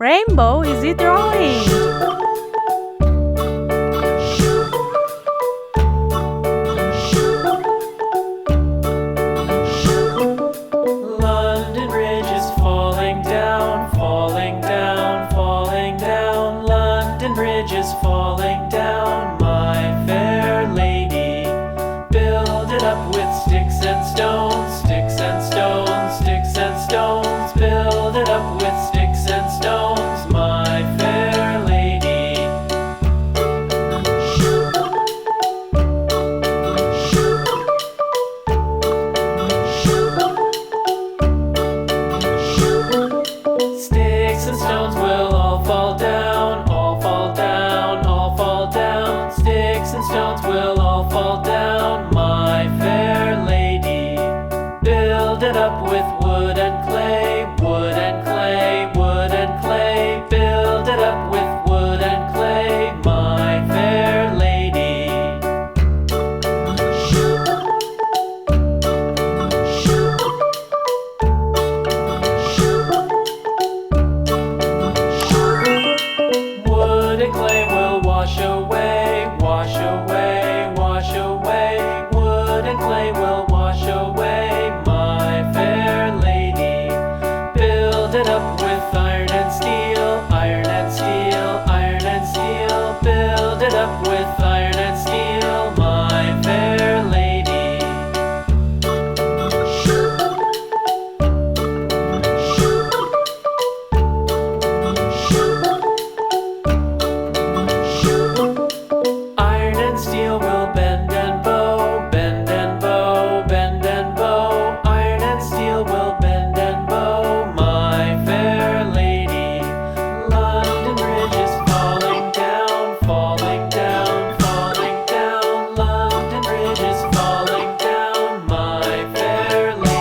rainbow is he drawing? London Bridge is falling down, falling down, falling down. London Bridge is falling down, my fair lady. Build it up with sticks and stones, sticks and stones, sticks and stones. Build it up with sticks and stones, my fair lady. Sticks and stones will all fall down, all fall down, all fall down. Sticks and stones will all fall down, my fair lady. Build it up with wood and clay, wood and clay, wood and clay. Build it up with wood and clay, my fair lady. Wood and clay will wash away, wash away, wash away. Wood and clay will wash away, my fair lady. Build it up with iron and steel, iron and steel, iron and steel. Build it up with iron and steel, my fair lady. Iron and steel will bend and bow, bend and bow, bend and bow. Iron and steel will bend and bow, my fair lady. London Bridge is falling down, falling down, falling down. London Bridge is falling down, my fair lady.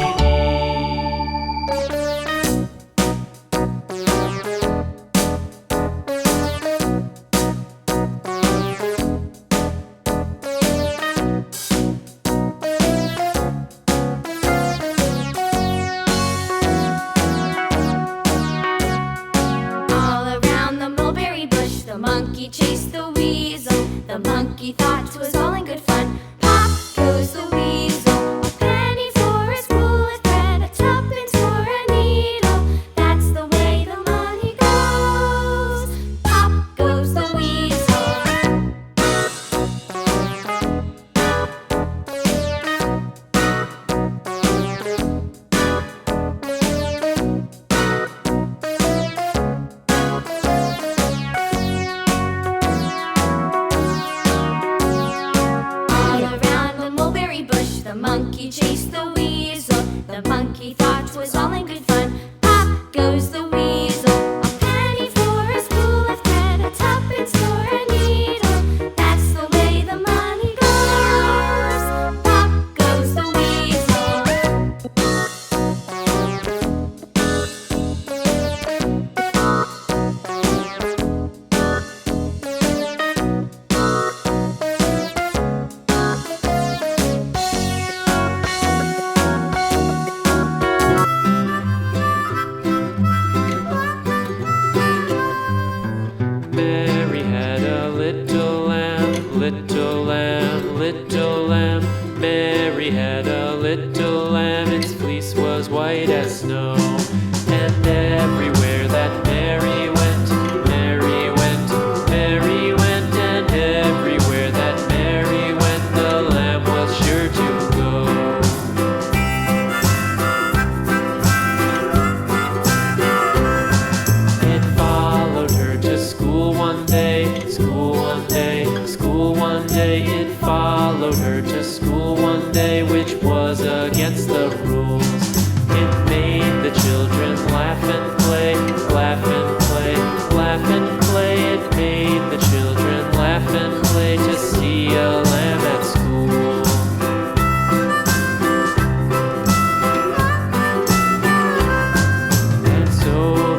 All around the mulberry bush, the monkey chased the weasel. The monkey thought 'twas all in good fun. Pop goes the weasel. A penny for a spool of thread, a tuppence for a needle. That's the way the money goes. Pop goes the weasel. All around the mulberry bush, the monkey chased the weasel. The monkey thought 'twas all in good fun. Pop goes the weasel. A penny for a spool of thread, a tuppence for a needle. That's the way the money goes. Pop goes the weasel. Mary had a little lamb, little lamb, little lamb. Mary had a little lamb, its fleece was white as snow. And everywhere that Mary went, Mary went, Mary went. And everywhere that Mary went, the lamb was sure to go. It followed her to school one day, school one day, school one day. It followed her to school one day, which was against the rules. It made the children laugh and play, laugh and play, laugh and play. It made the children laugh and play to see a lamb at school. And so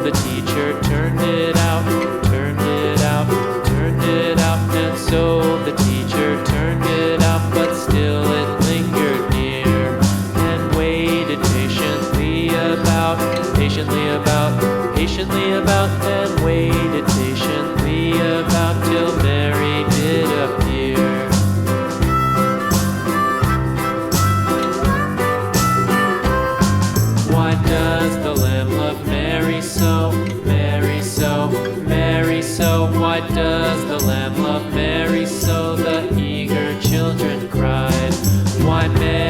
the teacher turned it out, turned it out, turned it out. And so the teacher turned it out, but still it lingered near and waited patiently about, patiently about, patiently about, and I met